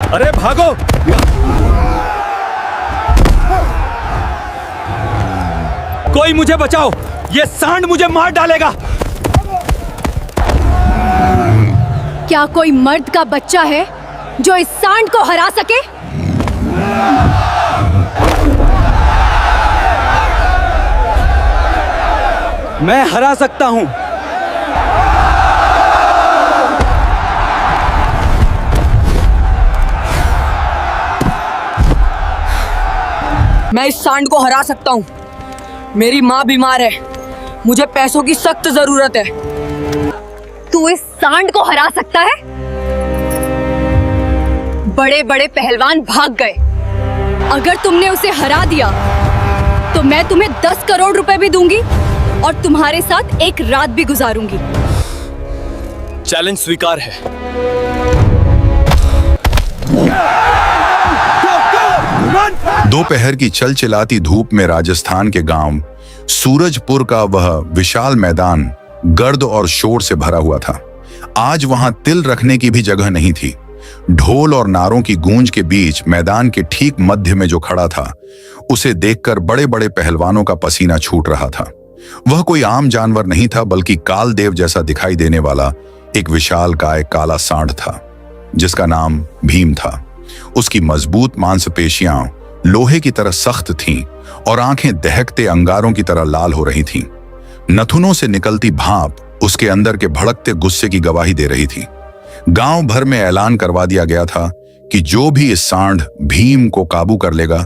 अरे भागो! कोई मुझे बचाओ, ये सांड मुझे मार डालेगा। क्या कोई मर्द का बच्चा है जो इस सांड को हरा सके? मैं हरा सकता हूं। मैं इस सांड को हरा सकता हूं। मेरी माँ बीमार है, मुझे पैसों की सख्त जरूरत है। तू इस सांड को हरा सकता है? बड़े बड़े पहलवान भाग गए। अगर तुमने उसे हरा दिया तो मैं तुम्हें 10 करोड़ रुपए भी दूंगी और तुम्हारे साथ एक रात भी गुजारूंगी। चैलेंज स्वीकार है। दोपहर की चलचिलाती धूप में राजस्थान के गांव सूरजपुर का वह विशाल मैदान गर्द और शोर से भरा हुआ था। आज वहां तिल रखने की भी जगह नहीं थी। ढोल और नारों की गूंज के बीच मैदान के ठीक मध्य में जो खड़ा था, उसे देखकर बड़े बड़े पहलवानों का पसीना छूट रहा था। वह कोई आम जानवर नहीं था, बल्कि कालदेव जैसा दिखाई देने वाला एक विशालकाय काला सांड था, जिसका नाम भीम था। उसकी मजबूत मांसपेशियां लोहे की तरह सख्त थीं और आंखें दहकते अंगारों की तरह लाल हो रही थीं। नथुनों से निकलती भाप उसके अंदर के भड़कते गुस्से की गवाही दे रही थी। गांव भर में ऐलान करवा दिया गया था कि जो भी इस सांड भीम को काबू कर लेगा,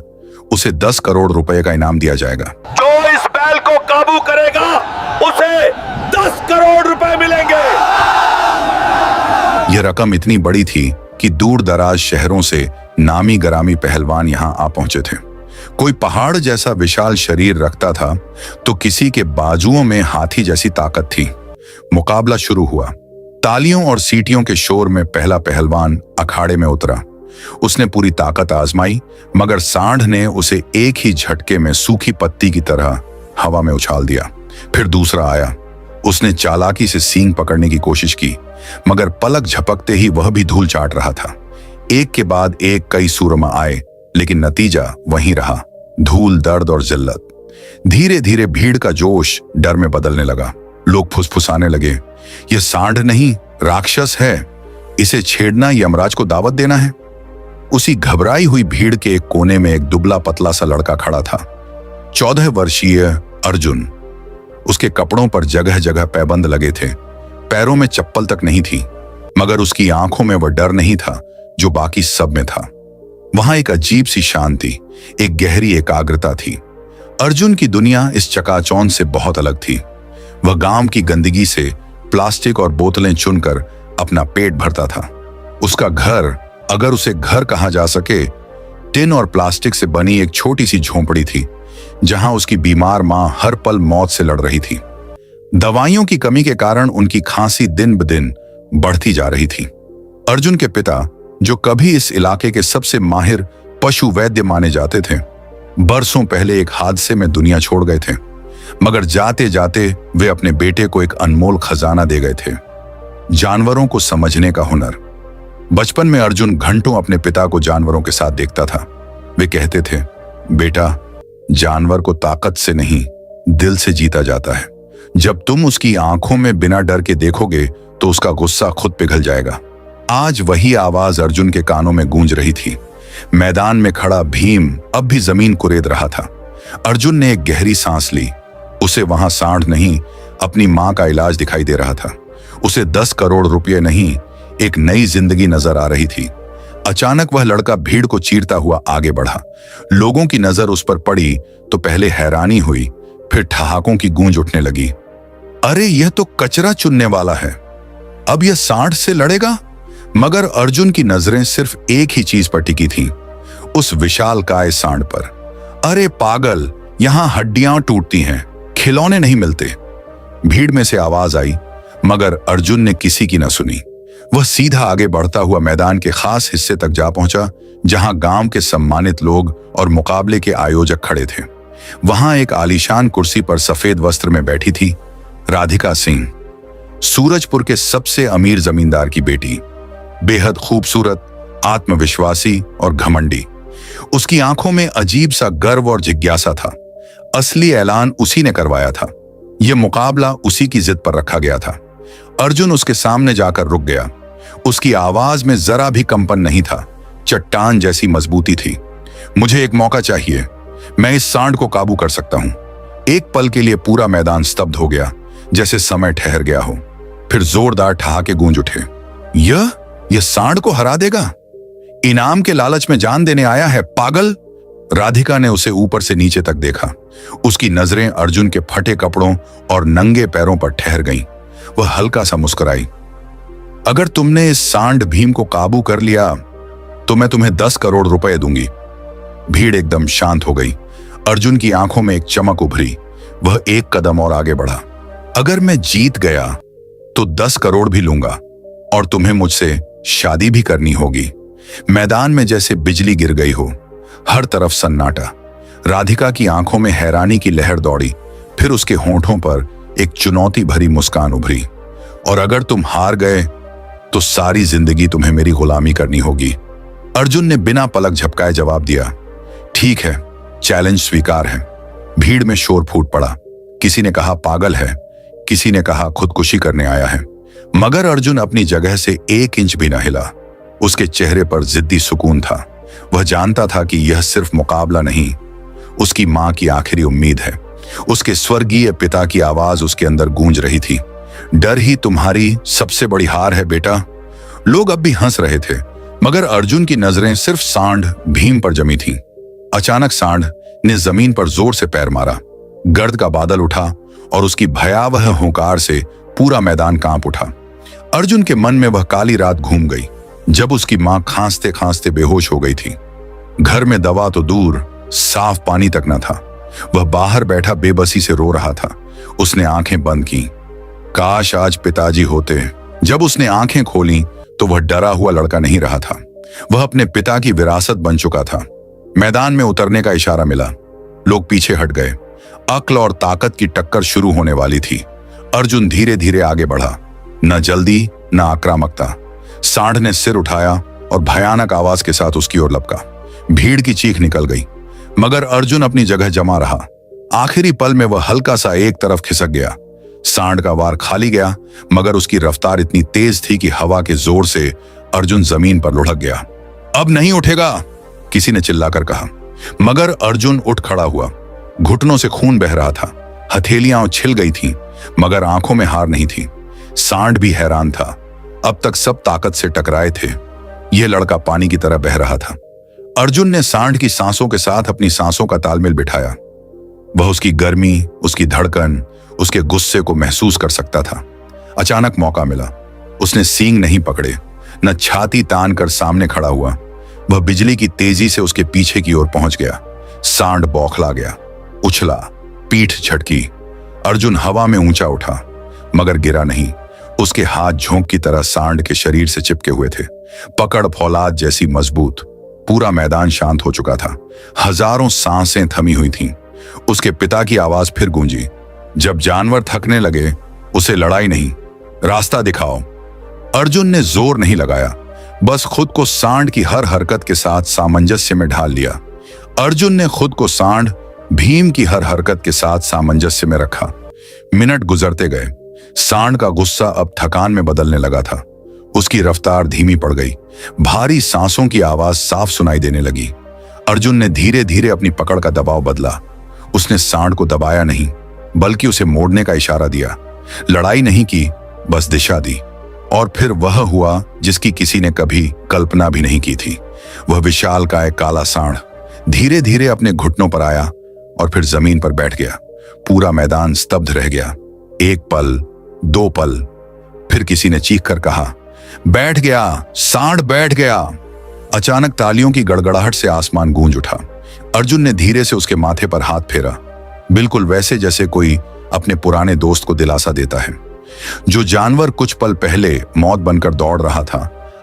उसे 10 करोड़ रुपए का इनाम दिया जाएगा। जो इस बैल को काबू करेगा, उसे 10 करोड़ रुपए मिलेंगे। यह रकम इतनी बड़ी थी कि दूर दराज शहरों से नामी गरामी पहलवान यहां आ पहुंचे थे। कोई पहाड़ जैसा विशाल शरीर रखता था तो किसी के बाजुओं में हाथी जैसी ताकत थी। मुकाबला शुरू हुआ। तालियों और सीटियों के शोर में पहला पहलवान अखाड़े में उतरा। उसने पूरी ताकत आजमाई, मगर सांड ने उसे एक ही झटके में सूखी पत्ती की तरह हवा में उछाल दिया। फिर दूसरा आया। उसने चालाकी से सींग पकड़ने की कोशिश की, मगर पलक झपकते ही वह भी धूल चाट रहा था। एक के बाद एक कई सूरमा आए, लेकिन नतीजा वहीं रहा, धूल, दर्द और जिल्लत। धीरे धीरे भीड़ का जोश डर में बदलने लगा। लोग फुसफुसाने लगे, यह सांड नहीं, राक्षस है। इसे छेड़ना यमराज को दावत देना है। उसी घबराई हुई भीड़ के एक कोने में एक दुबला पतला सा लड़का खड़ा था, 14 वर्षीय अर्जुन। उसके कपड़ों पर जगह जगह पैबंद लगे थे, पैरों में चप्पल तक नहीं थी, मगर उसकी आंखों में वह डर नहीं था जो बाकी सब में था। वहां एक अजीब सी शांति, एक गहरी एकाग्रता थी। अर्जुन की दुनिया इस चकाचौंध से बहुत अलग थी। वह गांव की गंदगी से प्लास्टिक और बोतलें चुनकर अपना पेट भरता था। उसका घर, अगर उसे घर कहा जा सके, टिन और प्लास्टिक से बनी एक छोटी सी झोंपड़ी थी, जहां उसकी बीमार मां हर पल मौत से लड़ रही थी। दवाइयों की कमी के कारण उनकी खांसी दिन ब दिन बढ़ती जा रही थी। अर्जुन के पिता, जो कभी इस इलाके के सबसे माहिर पशु वैद्य माने जाते थे, बरसों पहले एक हादसे में दुनिया छोड़ गए थे, मगर जाते जाते वे अपने बेटे को एक अनमोल खजाना दे गए थे, जानवरों को समझने का हुनर। बचपन में अर्जुन घंटों अपने पिता को जानवरों के साथ देखता था। वे कहते थे, बेटा, जानवर को ताकत से नहीं, दिल से जीता जाता है। जब तुम उसकी आंखों में बिना डर के देखोगे तो उसका गुस्सा खुद पिघल जाएगा। आज वही आवाज अर्जुन के कानों में गूंज रही थी। मैदान में खड़ा भीम अब भी जमीन कुरेद रहा था। अर्जुन ने एक गहरी सांस ली। उसे वहां सांड नहीं, अपनी मां का इलाज दिखाई दे रहा था। उसे 10 करोड़ रुपये नहीं, एक नई जिंदगी नजर आ रही थी। अचानक वह लड़का भीड़ को चीरता हुआ आगे बढ़ा। लोगों की नजर उस पर पड़ी तो पहले हैरानी हुई, फिर ठहाकों की गूंज उठने लगी। अरे, यह तो कचरा चुनने वाला है, अब यह सांड से लड़ेगा। मगर अर्जुन की नजरें सिर्फ एक ही चीज पर टिकी थीं, उस विशालकाय सांड पर। अरे पागल, यहां हड्डियां टूटती हैं, खिलौने नहीं मिलते। भीड़ में से आवाज आई, मगर अर्जुन ने किसी की न सुनी। वह सीधा आगे बढ़ता हुआ मैदान के खास हिस्से तक जा पहुंचा, जहां गांव के सम्मानित लोग और मुकाबले के आयोजक खड़े थे। वहां एक आलीशान कुर्सी पर सफेद वस्त्र में बैठी थी राधिका सिंह, सूरजपुर के सबसे अमीर जमींदार की बेटी। बेहद खूबसूरत, आत्मविश्वासी और घमंडी। उसकी आंखों में अजीब सा गर्व और जिज्ञासा था। असली ऐलान उसी ने करवाया था। यह मुकाबला उसी की जिद पर रखा गया था। अर्जुन उसके सामने जाकर रुक गया। उसकी आवाज में जरा भी कंपन नहीं था, चट्टान जैसी मजबूती थी। मुझे एक मौका चाहिए, मैं इस सांड को काबू कर सकता हूं। एक पल के लिए पूरा मैदान स्तब्ध हो गया, जैसे समय ठहर गया हो। फिर जोरदार ठहाके गूंज उठे। यह सांड को हरा देगा? इनाम के लालच में जान देने आया है, पागल। राधिका ने उसे ऊपर से नीचे तक देखा। उसकी नजरें अर्जुन के फटे कपड़ों और नंगे पैरों पर ठहर गईं। वह हल्का सा मुस्कुराई। अगर तुमने इस सांड भीम को काबू कर लिया तो मैं तुम्हें 10 करोड़ रुपए दूंगी। भीड़ एकदम शांत हो गई। अर्जुन की आंखों में एक चमक उभरी। वह एक कदम और आगे बढ़ा। अगर मैं जीत गया तो 10 करोड़ भी लूंगा और तुम्हें मुझसे शादी भी करनी होगी। मैदान में जैसे बिजली गिर गई हो। हर तरफ सन्नाटा। राधिका की आंखों में हैरानी की लहर दौड़ी। फिर उसके होंठों पर एक चुनौती भरी मुस्कान उभरी। और अगर तुम हार गए तो सारी जिंदगी तुम्हें मेरी गुलामी करनी होगी। अर्जुन ने बिना पलक झपकाए जवाब दिया, ठीक है, चैलेंज स्वीकार है। भीड़ में शोर फूट पड़ा। किसी ने कहा पागल है, किसी ने कहा खुदकुशी करने आया है। मगर अर्जुन अपनी जगह से 1 इंच भी न हिला। उसके चेहरे पर जिद्दी सुकून था। वह जानता था कि यह सिर्फ मुकाबला नहीं, उसकी मां की आखिरी उम्मीद है। उसके स्वर्गीय पिता की आवाज उसके अंदर गूंज रही थी, डर ही तुम्हारी सबसे बड़ी हार है बेटा। लोग अब भी हंस रहे थे, मगर अर्जुन की नजरें सिर्फ सांड भीम पर जमी थीं। अचानक सांड ने जमीन पर जोर से पैर मारा। गर्द का बादल उठा और उसकी भयावह हुंकार से पूरा मैदान कांप उठा। अर्जुन के मन में वह काली रात घूम गई जब उसकी मां खांसते खांसते बेहोश हो गई थी। घर में दवा तो दूर, साफ पानी तक न था। वह बाहर बैठा बेबसी से रो रहा था। उसने आंखें बंद की। काश आज पिताजी होते। जब उसने आंखें खोली तो वह डरा हुआ लड़का नहीं रहा था। वह अपने पिता की विरासत बन चुका था। मैदान में उतरने का इशारा मिला। लोग पीछे हट गए। अक्ल और ताकत की टक्कर शुरू होने वाली थी। अर्जुन धीरे धीरे आगे बढ़ा, न जल्दी न आक्रामकता। सांड ने सिर उठाया और भयानक आवाज के साथ उसकी ओर लपका। भीड़ की चीख निकल गई, मगर अर्जुन अपनी जगह जमा रहा। आखिरी पल में वह हल्का सा एक तरफ खिसक गया। सांड का वार खाली गया, मगर उसकी रफ्तार इतनी तेज थी कि हवा के जोर से अर्जुन जमीन पर लुढ़क गया। अब नहीं उठेगा, किसी ने चिल्लाकर कहा। मगर अर्जुन उठ खड़ा हुआ। घुटनों से खून बह रहा था। हथेलियां छिल गई थीं, मगर आंखों में हार नहीं थी। सांड भी हैरान था। अब तक सब ताकत से टकराए थे, यह लड़का पानी की तरह बह रहा था। अर्जुन ने सांड की सांसों के साथ अपनी सांसों का तालमेल बिठाया। वह उसकी गर्मी, उसकी धड़कन, उसके गुस्से को महसूस कर सकता था। अचानक मौका मिला। उसने सींग नहीं पकड़े, न छाती तान कर सामने खड़ा हुआ। वह बिजली की तेजी से उसके पीछे की ओर पहुंच गया। सांड बौखला गया, उछला, पीठ झटकी। अर्जुन हवा में ऊंचा उठा, मगर गिरा नहीं। उसके हाथ झोंक की तरह सांड के शरीर से चिपके हुए थे, पकड़ फौलाद जैसी मजबूत। पूरा मैदान शांत हो चुका था। हजारों सांसें थमी हुई थीं। उसके पिता की आवाज फिर गूंजी, जब जानवर थकने लगे उसे लड़ाई नहीं, रास्ता दिखाओ। अर्जुन ने जोर नहीं लगाया, बस खुद को सांड की हर हरकत के साथ सामंजस्य में ढाल लिया। अर्जुन ने खुद को सांड भीम की हर हरकत के साथ सामंजस्य में रखा। मिनट गुजरते गए। सांड का गुस्सा अब थकान में बदलने लगा था। उसकी रफ्तार धीमी पड़ गई। भारी सांसों की आवाज साफ सुनाई देने लगी। अर्जुन ने धीरे धीरे अपनी पकड़ का दबाव बदला। उसने सांड को दबाया नहीं, बल्कि उसे मोड़ने का इशारा दिया। लड़ाई नहीं की, बस दिशा दी। और फिर वह हुआ जिसकी किसी ने कभी कल्पना भी नहीं की थी। वह विशालकाय काला सांड धीरे धीरे अपने घुटनों पर आया और फिर जमीन पर बैठ गया। पूरा मैदान स्तब्ध रह गया। 1 पल, 2 पल, फिर किसी ने चीख कर कहा, बैठ गया, सांड बैठ गया। अचानक तालियों की गड़गड़ाहट से आसमान गूंज उठा। अर्जुन ने धीरे से उसके माथे पर हाथ फेरा, बिल्कुल वैसे जैसे कोई अपने पुराने दोस्त को दिलासा देता है। जो जानवर कुछ पल पहले मौत बनकर दौड़ रहा था,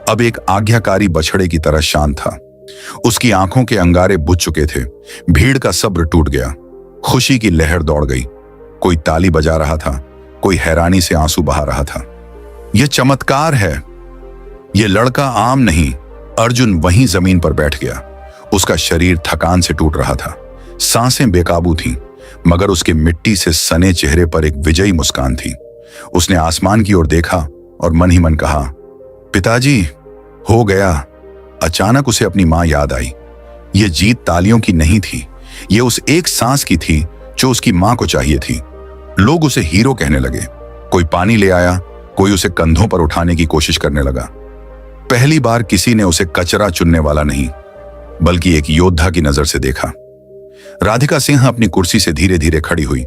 अब एक आज्ञाकारी बछड़े की तरह शांत था। उसकी आंखों के अंगारे बुझ चुके थे। भीड़ का सब्र टूट गया। खुशी की लहर दौड़ गई। कोई ताली बजा रहा था, कोई हैरानी से आंसू बहा रहा था। यह चमत्कार है। यह लड़का आम नहीं, अर्जुन वहीं जमीन पर बैठ गया। उसका शरीर थकान से टूट रहा था, सांसें बेकाबू थीं, मगर उसके मिट्टी से सने चेहरे पर एक विजयी मुस्कान थी। उसने आसमान की ओर देखा और मन ही मन कहा, पिताजी, हो गया। अचानक उसे अपनी मां याद आई। यह जीत तालियों की नहीं थी, यह उस एक सांस की थी जो उसकी मां को चाहिए थी। लोग उसे हीरो कहने लगे। कोई पानी ले आया, कोई उसे कंधों पर उठाने की कोशिश करने लगा। पहली बार किसी ने उसे कचरा चुनने वाला नहीं, बल्कि एक योद्धा की नजर से देखा। राधिका सिंह अपनी कुर्सी से धीरे धीरे खड़ी हुई।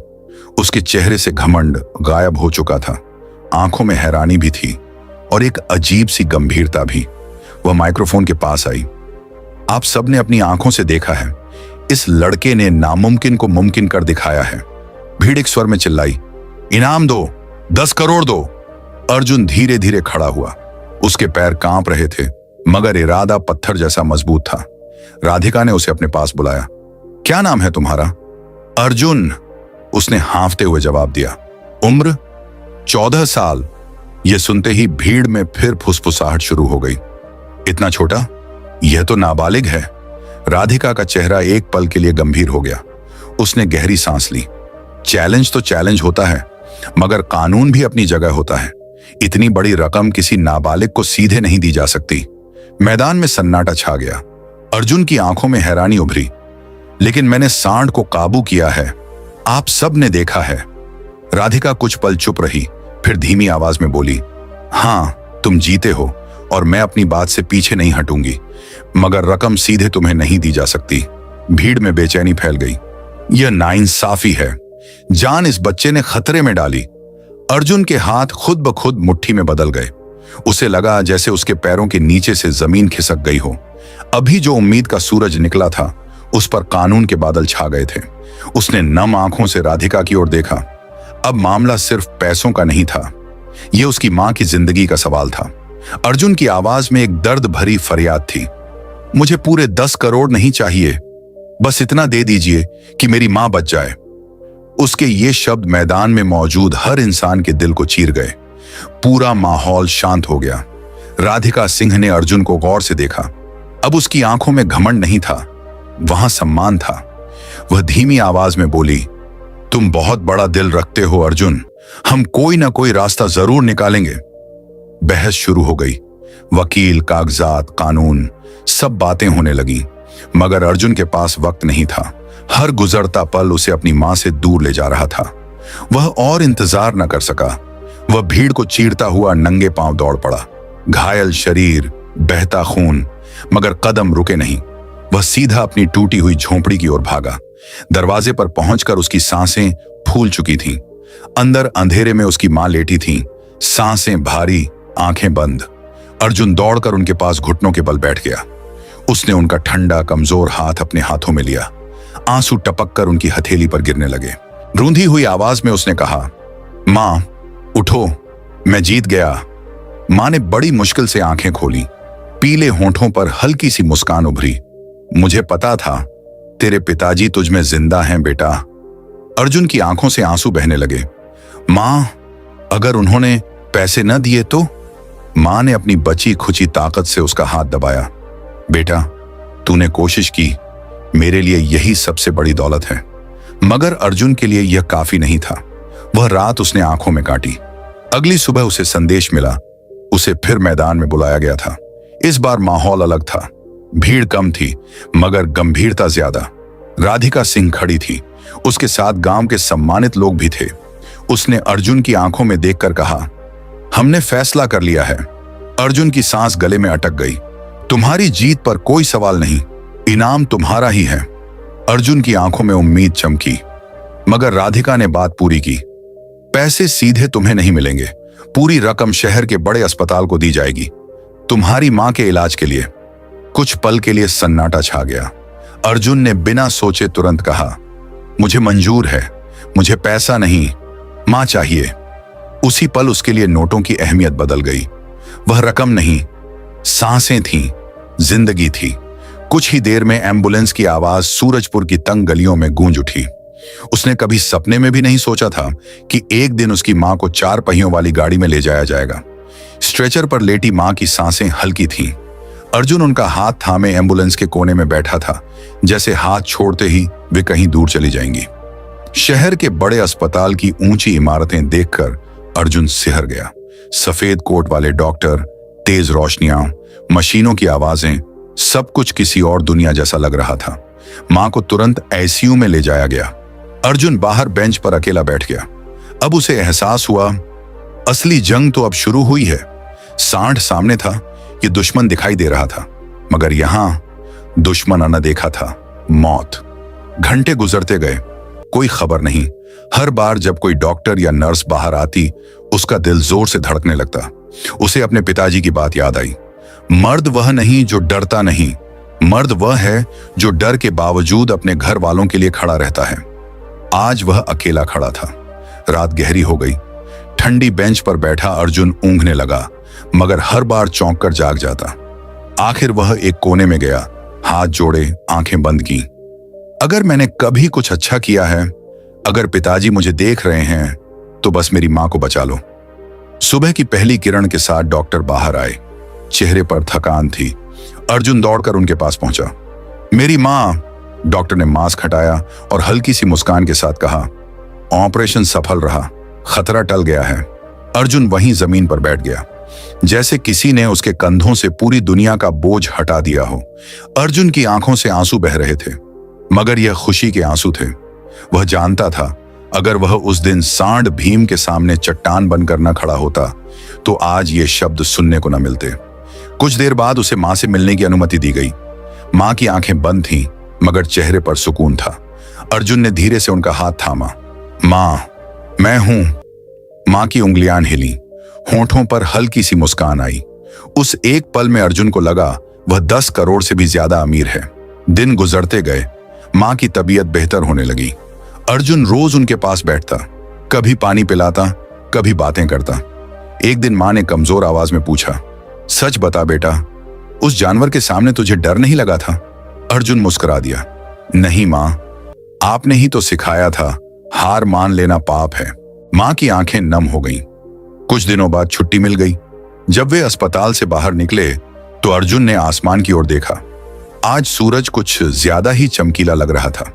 उसके चेहरे से घमंड गायब हो चुका था। आंखों में हैरानी भी थी और एक अजीब सी गंभीरता भी। वह माइक्रोफोन के पास आई। आप सबने अपनी आंखों से देखा है, इस लड़के ने नामुमकिन को मुमकिन कर दिखाया है। भीड़ एक स्वर में चिल्लाई, इनाम दो, 10 करोड़ दो। अर्जुन धीरे धीरे खड़ा हुआ। उसके पैर कांप रहे थे, मगर इरादा पत्थर जैसा मजबूत था। राधिका ने उसे अपने पास बुलाया। क्या नाम है तुम्हारा? अर्जुन, उसने हांफते हुए जवाब दिया। उम्र? 14 साल। यह सुनते ही भीड़ में फिर फुसफुसाहट शुरू हो गई। इतना छोटा? यह तो नाबालिग है। राधिका का चेहरा एक पल के लिए गंभीर हो गया। उसने गहरी सांस ली। चैलेंज तो चैलेंज होता है, मगर कानून भी अपनी जगह होता है। इतनी बड़ी रकम किसी नाबालिग को सीधे नहीं दी जा सकती। मैदान में सन्नाटा छा गया। अर्जुन की आंखों में हैरानी उभरी। लेकिन मैंने सांड को काबू किया है, आप सब ने देखा है। राधिका कुछ पल चुप रही, फिर धीमी आवाज में बोली, हां, तुम जीते हो और मैं अपनी बात से पीछे नहीं हटूंगी, मगर रकम सीधे तुम्हें नहीं दी जा सकती। भीड़ में बेचैनी फैल गई। यह नाइंसाफी है। जान इस बच्चे ने खतरे में डाली। अर्जुन के हाथ खुद ब खुद मुट्ठी में बदल गए। उसे लगा जैसे उसके पैरों के नीचे से जमीन खिसक गई हो। अभी जो उम्मीद का सूरज निकला था, उस पर कानून के बादल छा गए थे। उसने नम आंखों से राधिका की ओर देखा। अब मामला सिर्फ पैसों का नहीं था, यह उसकी मां की जिंदगी का सवाल था। अर्जुन की आवाज में एक दर्द भरी फरियाद थी। मुझे पूरे 10 करोड़ नहीं चाहिए, बस इतना दे दीजिए कि मेरी मां बच जाए। उसके ये शब्द मैदान में मौजूद हर इंसान के दिल को चीर गए। पूरा माहौल शांत हो गया। राधिका सिंह ने अर्जुन को गौर से देखा। अब उसकी आंखों में घमंड नहीं था, वहां सम्मान था। वह धीमी आवाज में बोली, तुम बहुत बड़ा दिल रखते हो अर्जुन, हम कोई ना कोई रास्ता जरूर निकालेंगे। बहस शुरू हो गई। वकील, कागजात, कानून, सब बातें होने लगी, मगर अर्जुन के पास वक्त नहीं था। हर गुजरता पल उसे अपनी मां से दूर ले जा रहा था। वह और इंतजार न कर सका। वह भीड़ को चीरता हुआ नंगे पांव दौड़ पड़ा। घायल शरीर, बहता खून, मगर कदम रुके नहीं। वह सीधा अपनी टूटी हुई झोंपड़ी की ओर भागा। दरवाजे पर पहुंचकर उसकी सांसें फूल चुकी थीं। अंदर अंधेरे में उसकी मां लेटी थीं, सांसें भारी, आंखें बंद। अर्जुन दौड़कर उनके पास घुटनों के बल बैठ गया। उसने उनका ठंडा कमजोर हाथ अपने हाथों में लिया। आंसू टपककर उनकी हथेली पर गिरने लगे। रूंधी हुई आवाज में उसने कहा, मां, उठो, मैं जीत गया। मां ने बड़ी मुश्किल से आंखें खोली। पीले होंठों पर हल्की सी मुस्कान उभरी। मुझे पता था तेरे पिताजी तुझ में जिंदा हैं बेटा। अर्जुन की आंखों से आंसू बहने लगे। मां, अगर उन्होंने पैसे न दिए तो? मां ने अपनी बची खुची ताकत से उसका हाथ दबाया। बेटा, तूने कोशिश की, मेरे लिए यही सबसे बड़ी दौलत है। मगर अर्जुन के लिए यह काफी नहीं था। वह रात उसने आंखों में काटी। अगली सुबह उसे संदेश मिला। उसे फिर मैदान में बुलाया गया था। इस बार माहौल अलग था। भीड़ कम थी, मगर गंभीरता ज्यादा। राधिका सिंह खड़ी थी। उसके साथ गांव के सम्मानित लोग भी थे। उसने अर्जुन की आंखों में देखकर कहा, हमने फैसला कर लिया है। अर्जुन की सांस गले में अटक गई। तुम्हारी जीत पर कोई सवाल नहीं, इनाम तुम्हारा ही है। अर्जुन की आंखों में उम्मीद चमकी, मगर राधिका ने बात पूरी की। पैसे सीधे तुम्हें नहीं मिलेंगे, पूरी रकम शहर के बड़े अस्पताल को दी जाएगी, तुम्हारी मां के इलाज के लिए। कुछ पल के लिए सन्नाटा छा गया। अर्जुन ने बिना सोचे तुरंत कहा, मुझे मंजूर है, मुझे पैसा नहीं, मां चाहिए। उसी पल उसके लिए नोटों की अहमियत बदल गई। वह रकम नहीं, सांसें थीं, जिंदगी थी। कुछ ही देर में एम्बुलेंस की आवाज सूरजपुर की तंग गलियों में गूंज उठी। उसने कभी सपने में भी नहीं सोचा था कि एक दिन उसकी मां को 4 पहियों वाली गाड़ी में ले जाया जाएगा। स्ट्रेचर पर लेटी मां की सांसें हल्की थीं। अर्जुन उनका हाथ थामे एम्बुलेंस के कोने में बैठा था, जैसे हाथ छोड़ते ही वे कहीं दूर चली जाएंगी। शहर के बड़े अस्पताल की ऊंची इमारतें देखकर अर्जुन सिहर गया। सफेद कोट वाले डॉक्टर, तेज रोशनियां, मशीनों की आवाजें, सब कुछ किसी और दुनिया जैसा लग रहा था। मां को तुरंत आईसीयू में ले जाया गया। अर्जुन बाहर बेंच पर अकेला बैठ गया। अब उसे एहसास हुआ, असली जंग तो अब शुरू हुई है। सांड सामने था, ये दुश्मन दिखाई दे रहा था, मगर यहां दुश्मन अनदेखा था, मौत। घंटे गुजरते गए, कोई खबर नहीं। हर बार जब कोई डॉक्टर या नर्स बाहर आती, उसका दिल जोर से धड़कने लगता। उसे अपने पिताजी की बात याद आई। मर्द वह नहीं जो डरता नहीं, मर्द वह है जो डर के बावजूद अपने घर वालों के लिए खड़ा रहता है। आज वह अकेला खड़ा था। रात गहरी हो गई। ठंडी बेंच पर बैठा अर्जुन ऊँघने लगा, मगर हर बार चौंक कर जाग जाता। आखिर वह एक कोने में गया, हाथ जोड़े, आंखें बंद की। अगर मैंने कभी कुछ अच्छा किया है, अगर पिताजी मुझे देख रहे हैं, तो बस मेरी मां को बचा लो। सुबह की पहली किरण के साथ डॉक्टर बाहर आए। चेहरे पर थकान थी। अर्जुन दौड़कर उनके पास पहुंचा। मेरी मां, डॉक्टर ने मास्क हटाया और हल्की सी मुस्कान के साथ कहा, ऑपरेशन सफल रहा, खतरा टल गया है। अर्जुन वहीं जमीन पर बैठ गया, जैसे किसी ने उसके कंधों से पूरी दुनिया का बोझ हटा दिया हो। अर्जुन की आंखों से आंसू बह रहे थे, मगर यह खुशी के आंसू थे। वह जानता था, अगर वह उस दिन सांड भीम के सामने चट्टान बनकर न खड़ा होता, तो आज ये शब्द सुनने को न मिलते। कुछ देर बाद उसे मां से मिलने की अनुमति दी गई। मां की आंखें बंद थीं, मगर चेहरे पर सुकून था। अर्जुन ने धीरे से उनका हाथ थामा। मां, मैं हूं। मां की उंगलियां हिली, होंठों पर हल्की सी मुस्कान आई। उस एक पल में अर्जुन को लगा वह 10 करोड़ से भी ज्यादा अमीर है। दिन गुजरते गए, मां की तबीयत बेहतर होने लगी। अर्जुन रोज उनके पास बैठता, कभी पानी पिलाता, कभी बातें करता। एक दिन मां ने कमजोर आवाज में पूछा, सच बता बेटा, उस जानवर के सामने तुझे डर नहीं लगा था? अर्जुन मुस्कुरा दिया, नहीं मां, आपने ही तो सिखाया था, हार मान लेना पाप है। मां की आंखें नम हो गईं। कुछ दिनों बाद छुट्टी मिल गई। जब वे अस्पताल से बाहर निकले, तो अर्जुन ने आसमान की ओर देखा। आज सूरज कुछ ज्यादा ही चमकीला लग रहा था,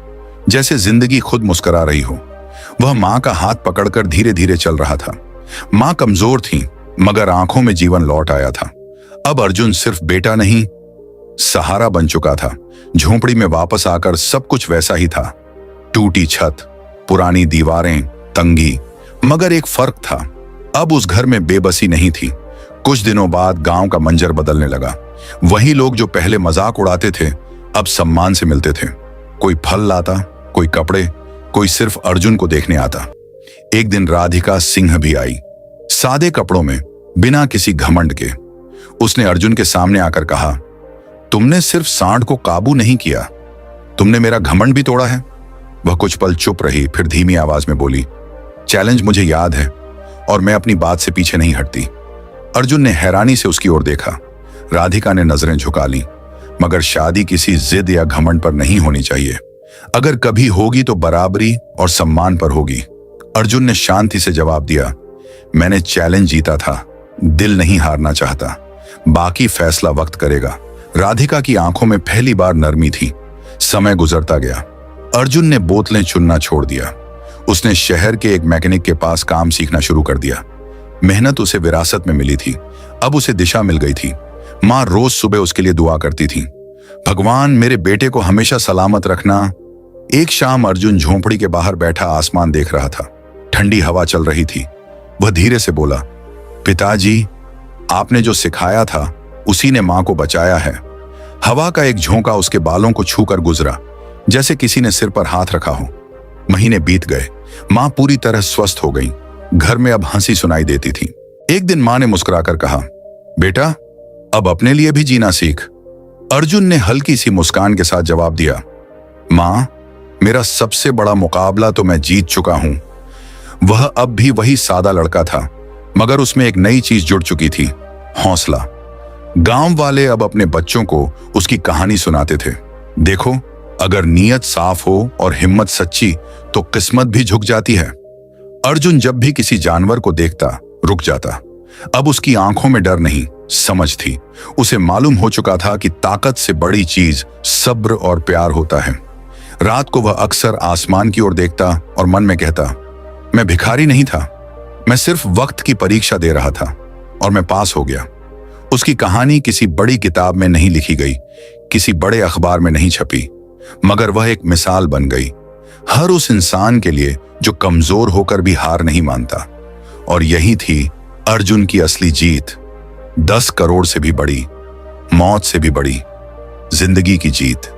जैसे जिंदगी खुद मुस्कुरा रही हो। वह मां का हाथ पकड़कर धीरे धीरे चल रहा था। मां कमजोर थी, मगर आंखों में जीवन लौट आया था। अब अर्जुन सिर्फ बेटा नहीं, सहारा बन चुका था। झोंपड़ी में वापस आकर सब कुछ वैसा ही था। टूटी छत, पुरानी दीवारें, तंगी, मगर एक फर्क था। अब उस घर में बेबसी नहीं थी। कुछ दिनों बाद गांव का मंजर बदलने लगा। वही लोग जो पहले मजाक उड़ाते थे, अब सम्मान से मिलते थे। कोई फल लाता, कोई कपड़े, कोई सिर्फ अर्जुन को देखने आता। एक दिन राधिका सिंह भी आई, सादे कपड़ों में, बिना किसी घमंड के। उसने अर्जुन के सामने आकर कहा, तुमने सिर्फ सांड को काबू नहीं किया, तुमने मेरा घमंड भी तोड़ा है। वह कुछ पल चुप रही, फिर धीमी आवाज में बोली, चैलेंज मुझे याद है और मैं अपनी बात से पीछे नहीं हटती। अर्जुन ने हैरानी से उसकी ओर देखा। राधिका ने नजरें झुका ली, मगर शादी किसी जिद या घमंड पर नहीं होनी चाहिए। अगर कभी होगी तो बराबरी और सम्मान पर होगी। अर्जुन ने शांति से जवाब दिया, मैंने चैलेंज जीता था, दिल नहीं हारना चाहता, बाकी फैसला वक्त करेगा। राधिका की आंखों में पहली बार नरमी थी। समय गुजरता गया। अर्जुन ने बोतलें चुनना छोड़ दिया। उसने शहर के एक मैकेनिक के पास काम सीखना शुरू कर दिया। मेहनत उसे विरासत में मिली थी, अब उसे दिशा मिल गई थी। मां रोज सुबह उसके लिए दुआ करती थी, भगवान मेरे बेटे को हमेशा सलामत रखना। एक शाम अर्जुन झोंपड़ी के बाहर बैठा आसमान देख रहा था। ठंडी हवा चल रही थी। वह धीरे से बोला, पिताजी, आपने जो सिखाया था उसी ने मां को बचाया है। हवा का एक झोंका उसके बालों को छूकर गुजरा, जैसे किसी ने सिर पर हाथ रखा हो। महीने बीत गए। मां पूरी तरह स्वस्थ हो गई। घर में अब हंसी सुनाई देती थी। एक दिन मां ने मुस्कुराकर कहा, बेटा, अब अपने लिए भी जीना सीख। अर्जुन ने हल्की सी मुस्कान के साथ जवाब दिया, मां, मेरा सबसे बड़ा मुकाबला तो मैं जीत चुका हूं। वह अब भी वही सादा लड़का था, मगर उसमें एक नई चीज जुड़ चुकी थी, हौसला। गांव वाले अब अपने बच्चों को उसकी कहानी सुनाते थे। देखो, अगर नीयत साफ हो और हिम्मत सच्ची, तो किस्मत भी झुक जाती है। अर्जुन जब भी किसी जानवर को देखता, रुक जाता। अब उसकी आंखों में डर नहीं, समझ थी। उसे मालूम हो चुका था कि ताकत से बड़ी चीज सब्र और प्यार होता है। रात को वह अक्सर आसमान की ओर देखता और मन में कहता, मैं भिखारी नहीं था, मैं सिर्फ वक्त की परीक्षा दे रहा था और मैं पास हो गया। उसकी कहानी किसी बड़ी किताब में नहीं लिखी गई, किसी बड़े अखबार में नहीं छपी, मगर वह एक मिसाल बन गई हर उस इंसान के लिए जो कमजोर होकर भी हार नहीं मानता। और यही थी अर्जुन की असली जीत, 10 करोड़ से भी बड़ी, मौत से भी बड़ी, जिंदगी की जीत।